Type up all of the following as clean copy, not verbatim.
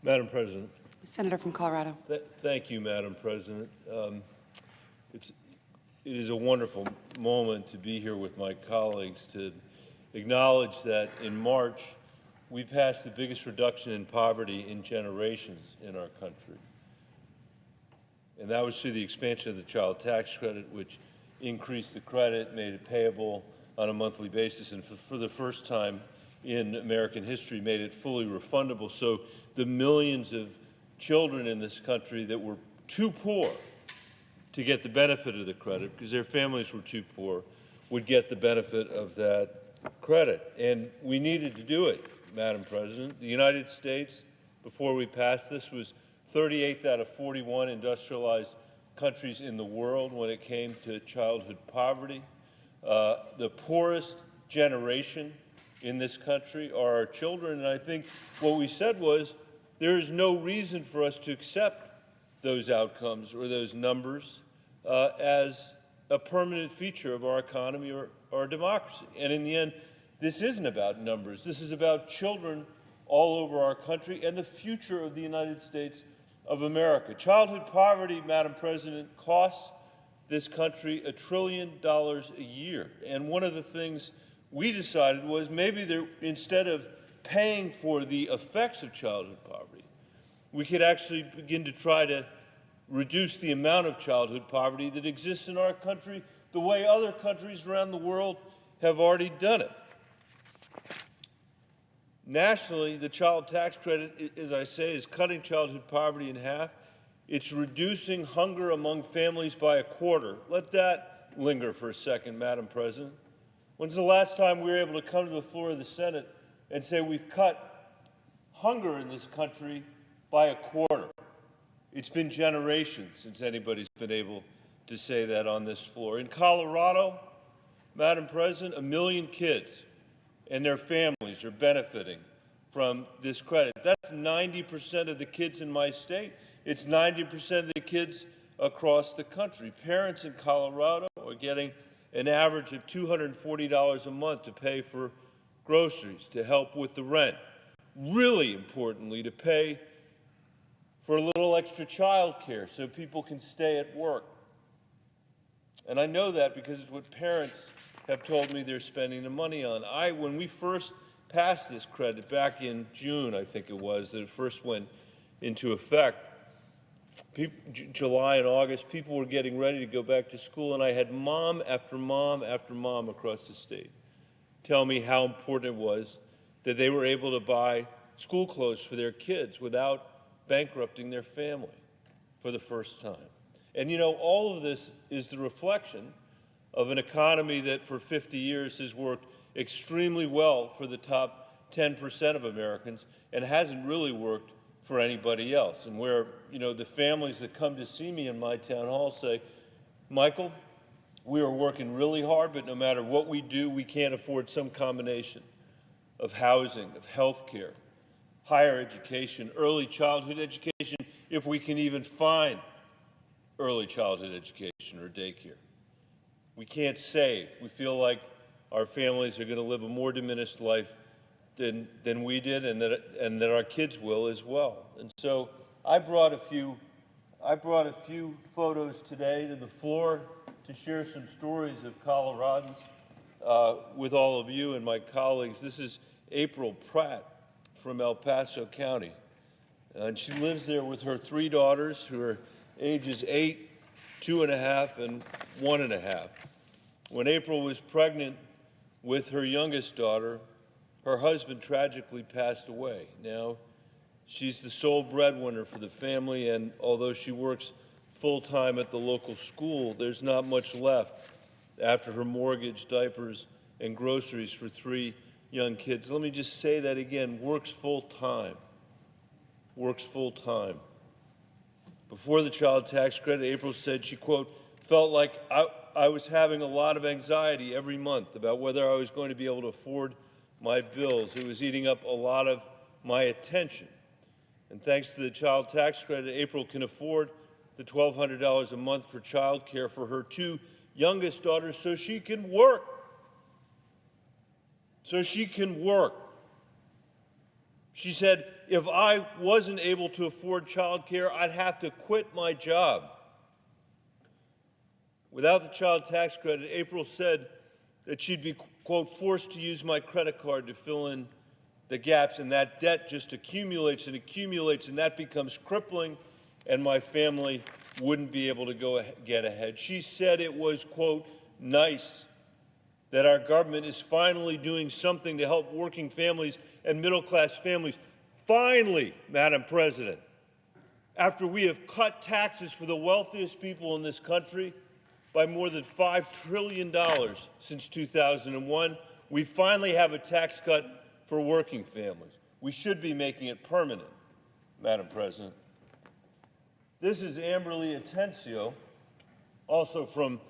Madam President. Senator from Colorado. Thank you, Madam President. It is a wonderful moment to be here with my colleagues to acknowledge that in March, we passed the biggest reduction in poverty in generations in our country. And that was through the expansion of the child tax credit, which increased the credit, made it payable on a monthly basis, and for the first time in American history, made it fully refundable. So the millions of children in this country that were too poor to get the benefit of the credit because their families were too poor would get the benefit of that credit. And we needed to do it, Madam President. The United States, before we passed this, was 38th out of 41 industrialized countries in the world when it came to childhood poverty. The poorest generation in this country are our children, and I think what we said was there is no reason for us to accept those outcomes or those numbers as a permanent feature of our economy or our democracy. And in the end, this isn't about numbers. This is about children all over our country and the future of the United States of America. Childhood poverty, Madam President, costs this country $1 trillion a year. And one of the things we decided was maybe instead of paying for the effects of childhood poverty, we could actually begin to try to reduce the amount of childhood poverty that exists in our country the way other countries around the world have already done it. Nationally, the child tax credit, as I say, is cutting childhood poverty in half. It's reducing hunger among families by 1/4. Let that linger for a second, Madam President. When's the last time we were able to come to the floor of the Senate and say we've cut hunger in this country by 1/4? It's been generations since anybody's been able to say that on this floor. In Colorado, Madam President, 1 million kids and their families are benefiting from this credit. That's 90% of the kids in my state. It's 90% of the kids across the country. Parents in Colorado are getting an average of $240 a month to pay for groceries, to help with the rent. Really importantly, to pay for a little extra child care so people can stay at work. And I know that because it's what parents have told me they're spending the money on. When we first passed this credit back in June, I think it was, that it first went into effect, July and August, people were getting ready to go back to school, and I had mom after mom after mom across the state tell me how important it was that they were able to buy school clothes for their kids without bankrupting their family for the first time. And you know, all of this is the reflection of an economy that for 50 years has worked extremely well for the top 10% of Americans and hasn't really worked for anybody else. And where, you know, the families that come to see me in my town hall say, Michael, we are working really hard, but no matter what we do, we can't afford some combination of housing, of health care, higher education, early childhood education, if we can even find early childhood education or daycare. We can't save. We feel like our families are going to live a more diminished life than we did, and that our kids will as well. And so I brought a few photos today to the floor to share some stories of Coloradans with all of you and my colleagues. This is April Pratt from El Paso County, and she lives there with her 3 daughters who are ages 8, 2.5, and 1.5. When April was pregnant with her youngest daughter, her husband tragically passed away. Now, she's the sole breadwinner for the family, and although she works full-time at the local school, there's not much left after her mortgage, diapers, and groceries for 3 young kids. Let me just say that again, works full-time. Works full-time. Before the child tax credit, April said she, quote, felt like I was having a lot of anxiety every month about whether I was going to be able to afford my bills. It was eating up a lot of my attention. And thanks to the child tax credit, April can afford the $1,200 a month for child care for her 2 youngest daughters so she can work. She said, if I wasn't able to afford child care, I'd have to quit my job. Without the child tax credit, April said that she'd be, quote, forced to use my credit card to fill in the gaps, and that debt just accumulates and accumulates, and that becomes crippling, and my family wouldn't be able to get ahead. She said it was, quote, nice that our government is finally doing something to help working families and middle-class families. Finally, Madam President, after we have cut taxes for the wealthiest people in this country by more than $5 trillion since 2001, we finally have a tax cut for working families. We should be making it permanent, Madam President. This is Amberly Atencio, also from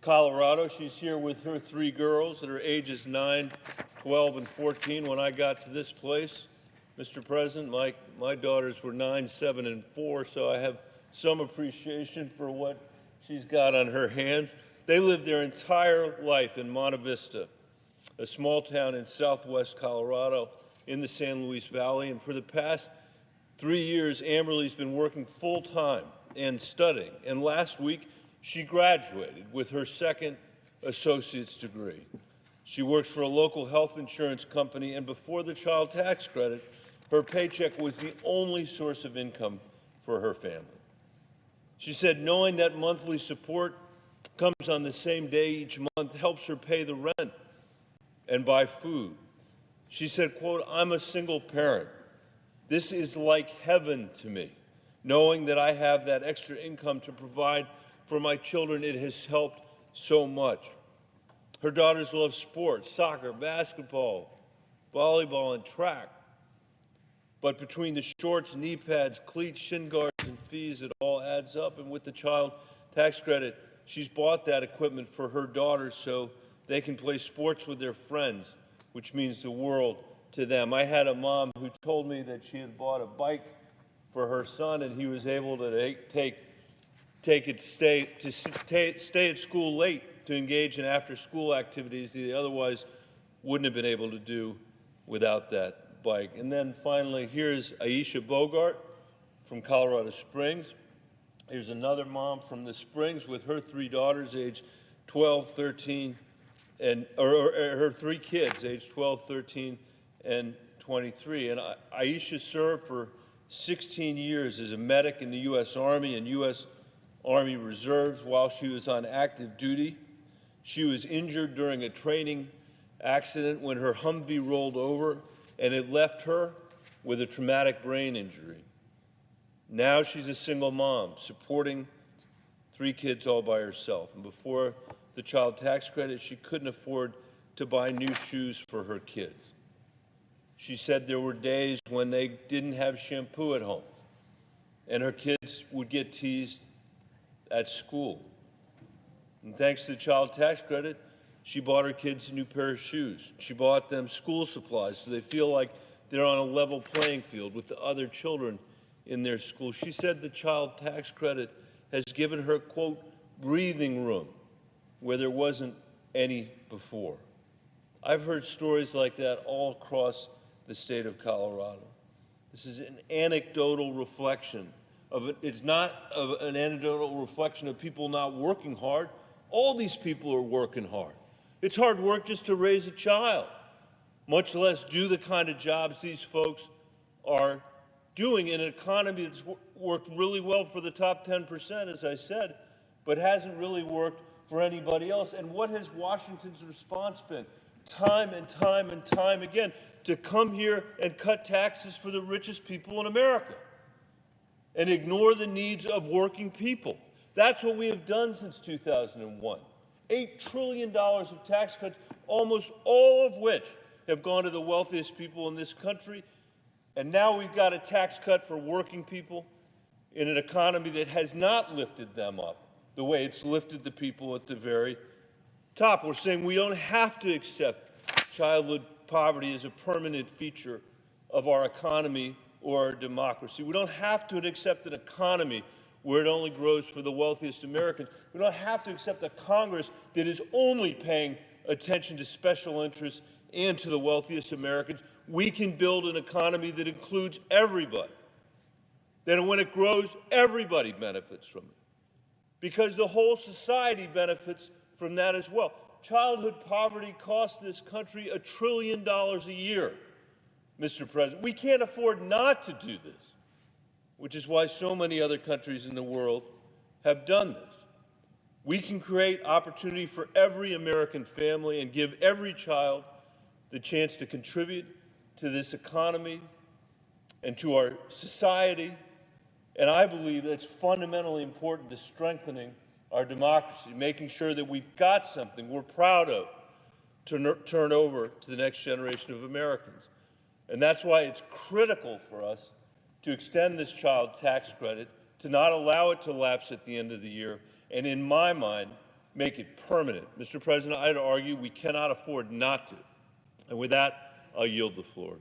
Colorado. She's here with her 3 girls that are ages 9, 12, and 14 when I got to this place. Mr. President, my daughters were 9, 7, and 4, so I have some appreciation for what she's got on her hands. They lived their entire life in Monte Vista, a small town in southwest Colorado in the San Luis Valley, and for the past 3 years, Amberly's been working full-time and studying, and last week, she graduated with her 2nd associate's degree. She works for a local health insurance company, and before the child tax credit, her paycheck was the only source of income for her family. She said knowing that monthly support comes on the same day each month helps her pay the rent and buy food. She said, quote, I'm a single parent. This is like heaven to me. Knowing that I have that extra income to provide for my children, it has helped so much. Her daughters love sports, soccer, basketball, volleyball, and track. But between the shorts, knee pads, cleats, shin guards, and fees, it all adds up. And with the child tax credit, she's bought that equipment for her daughters so they can play sports with their friends, which means the world to them. I had a mom who told me that she had bought a bike for her son, and he was able to stay at school late to engage in after-school activities that he otherwise wouldn't have been able to do without that bike. And then finally, here's Aisha Bogart from Colorado Springs. Here's another mom from the Springs with her 3 daughters, age 12, 13, or her 3 kids, age 12, 13, and 23. And Aisha served for 16 years as a medic in the U.S. Army and U.S. Army Reserves while she was on active duty. She was injured during a training accident when her Humvee rolled over, and it left her with a traumatic brain injury. Now she's a single mom, supporting 3 kids all by herself. And before the child tax credit, she couldn't afford to buy new shoes for her kids. She said there were days when they didn't have shampoo at home, and her kids would get teased at school. And thanks to the child tax credit, she bought her kids a new pair of shoes. She bought them school supplies so they feel like they're on a level playing field with the other children in their school. She said the child tax credit has given her, quote, breathing room where there wasn't any before. I've heard stories like that all across the state of Colorado. This is an anecdotal reflection of it. It's not an anecdotal reflection of people not working hard. All these people are working hard. It's hard work just to raise a child, much less do the kind of jobs these folks are doing in an economy that's worked really well for the top 10%, as I said, but hasn't really worked for anybody else. And what has Washington's response been? Time and time and time again, to come here and cut taxes for the richest people in America and ignore the needs of working people. That's what we have done since 2001. $8 trillion of tax cuts, almost all of which have gone to the wealthiest people in this country. And now we've got a tax cut for working people in an economy that has not lifted them up the way it's lifted the people at the very top. We're saying we don't have to accept childhood poverty as a permanent feature of our economy or our democracy. We don't have to accept an economy where it only grows for the wealthiest Americans. We don't have to accept a Congress that is only paying attention to special interests and to the wealthiest Americans. we can build an economy that includes everybody. That when it grows, everybody benefits from it, because the whole society benefits from that as well. Childhood poverty costs this country $1 trillion a year, Mr. President. We can't afford not to do this, which is why so many other countries in the world have done this. We can create opportunity for every American family and give every child the chance to contribute to this economy and to our society. And I believe that's fundamentally important to strengthening our democracy, making sure that we've got something we're proud of to turn over to the next generation of Americans. And that's why it's critical for us to extend this child tax credit, to not allow it to lapse at the end of the year, and in my mind, make it permanent. Mr. President, I'd argue we cannot afford not to. And with that, I'll yield the floor.